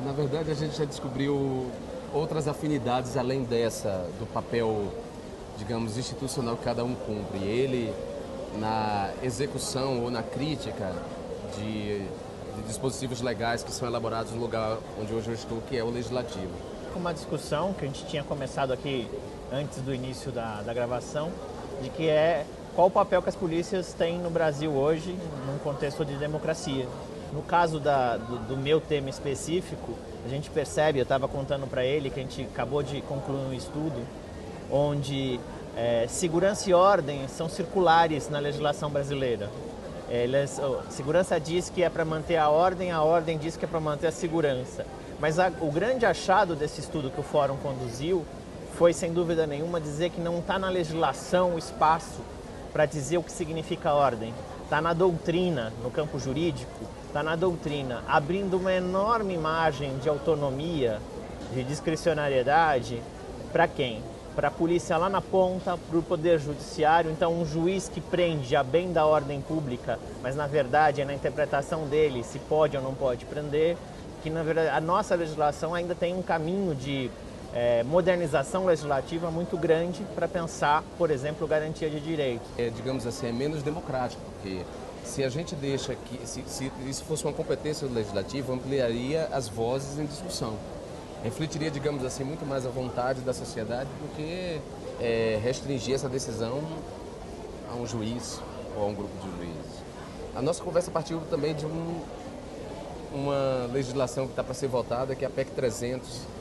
Na verdade, a gente já descobriu outras afinidades além dessa, do papel, digamos, institucional que cada um cumpre. Ele, na execução ou na crítica de dispositivos legais que são elaborados no lugar onde hoje eu estou, que é o Legislativo. Uma discussão que a gente tinha começado aqui antes do início da gravação, de que é qual o papel que as polícias têm no Brasil hoje, num contexto de democracia. No caso do meu tema específico, a gente percebe, eu estava contando para ele que a gente acabou de concluir um estudo onde segurança e ordem são circulares na legislação brasileira. Segurança diz que é para manter a ordem diz que é para manter a segurança. Mas o grande achado desse estudo que o Fórum conduziu foi, sem dúvida nenhuma, dizer que não está na legislação o espaço para dizer o que significa ordem. Está na doutrina, no campo jurídico, está na doutrina, abrindo uma enorme margem de autonomia, de discricionariedade, para quem? Para a polícia lá na ponta, para o Poder Judiciário. Então, um juiz que prende a bem da ordem pública, mas na verdade é na interpretação dele se pode ou não pode prender, que na verdade a nossa legislação ainda tem um caminho de modernização legislativa muito grande para pensar, por exemplo, garantia de direitos. Digamos assim, é menos democrático, porque se a gente deixa que, se isso fosse uma competência do Legislativo, ampliaria as vozes em discussão. Refletiria, digamos assim, muito mais a vontade da sociedade do que restringir essa decisão a um juiz ou a um grupo de juízes. A nossa conversa partiu também de uma legislação que está para ser votada, que é a PEC 300,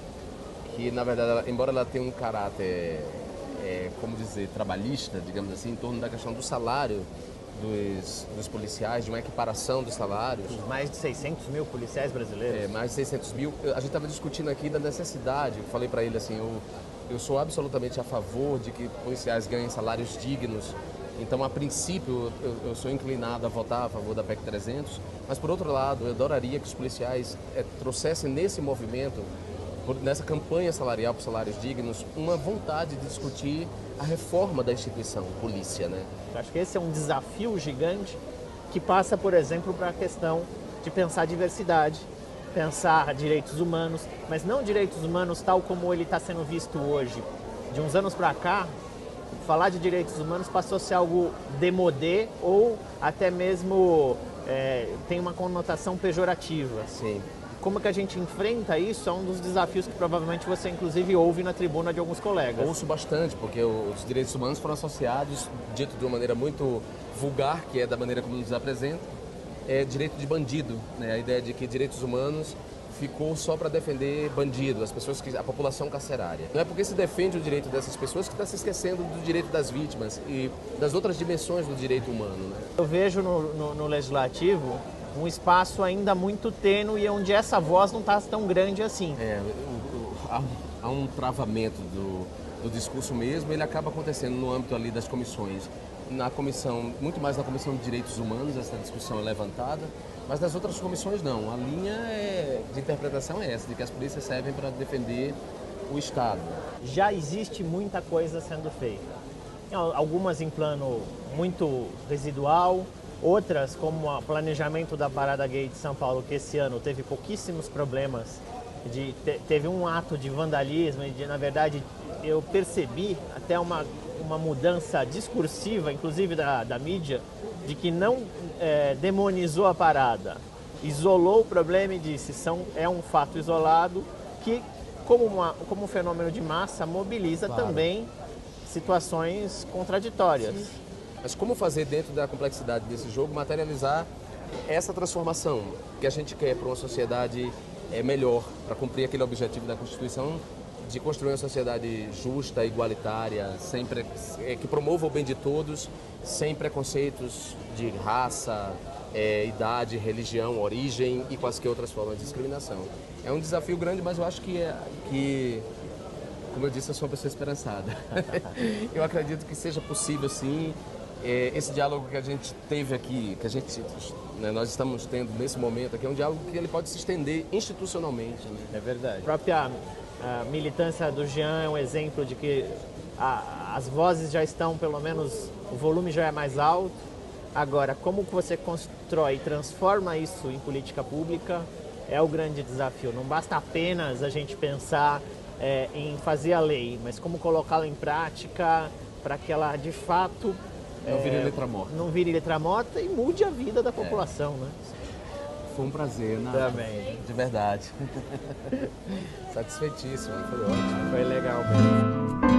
que, na verdade, embora ela tenha um caráter, como dizer, trabalhista, digamos assim, em torno da questão do salário dos policiais, de uma equiparação dos salários. Os mais de 600 mil policiais brasileiros. Mais de 600 mil. A gente estava discutindo aqui da necessidade. Eu falei para ele assim, eu sou absolutamente a favor de que policiais ganhem salários dignos. Então, a princípio, eu sou inclinado a votar a favor da PEC 300, mas, por outro lado, eu adoraria que os policiais trouxessem nesse movimento, nessa campanha salarial por salários dignos, uma vontade de discutir a reforma da instituição polícia, né? Eu acho que esse é um desafio gigante que passa, por exemplo, para a questão de pensar diversidade, pensar direitos humanos, mas não direitos humanos tal como ele está sendo visto hoje. De uns anos para cá, falar de direitos humanos passou a ser algo démodé ou até mesmo tem uma conotação pejorativa. Sim. Como que a gente enfrenta isso é um dos desafios que provavelmente você, inclusive, ouve na tribuna de alguns colegas. Ouço bastante, porque os direitos humanos foram associados, dito de uma maneira muito vulgar, que é da maneira como nos apresenta, direito de bandido, né? A ideia de que direitos humanos ficou só para defender bandido, a população carcerária. Não é porque se defende o direito dessas pessoas que está se esquecendo do direito das vítimas e das outras dimensões do direito humano, né? Eu vejo no Legislativo um espaço ainda muito tênue onde essa voz não está tão grande assim. Há um travamento do discurso mesmo, ele acaba acontecendo no âmbito ali das comissões. Na comissão, muito mais na Comissão de Direitos Humanos, essa discussão é levantada, mas nas outras comissões não. A linha de interpretação é essa, de que as polícias servem para defender o Estado. Já existe muita coisa sendo feita. Algumas em plano muito residual, outras, como o planejamento da Parada Gay de São Paulo, que esse ano teve pouquíssimos problemas, teve um ato de vandalismo e, na verdade, eu percebi até uma mudança discursiva, inclusive da mídia, de que não demonizou a parada, isolou o problema e disse é um fato isolado que, como um fenômeno de massa, mobiliza também situações contraditórias. Sim. Mas como fazer, dentro da complexidade desse jogo, materializar essa transformação que a gente quer para uma sociedade melhor, para cumprir aquele objetivo da Constituição de construir uma sociedade justa, igualitária, que promova o bem de todos, sem preconceitos de raça, idade, religião, origem e quaisquer outras formas de discriminação. É um desafio grande, mas eu acho que como eu disse, eu sou uma pessoa esperançada. Eu acredito que seja possível, sim. Esse diálogo que a gente teve aqui, nós estamos tendo nesse momento aqui, é um diálogo que ele pode se estender institucionalmente. Né? É verdade. A própria militância do Jean é um exemplo de que as vozes já estão, pelo menos, o volume já é mais alto. Agora, como que você constrói e transforma isso em política pública é o grande desafio. Não basta apenas a gente pensar em fazer a lei, mas como colocá-la em prática para que ela de fato não vire letra morta. Não vire letra morta e mude a vida da população, né? Foi um prazer, né? Também. De verdade. Satisfeitíssimo, foi ótimo. Foi legal mesmo.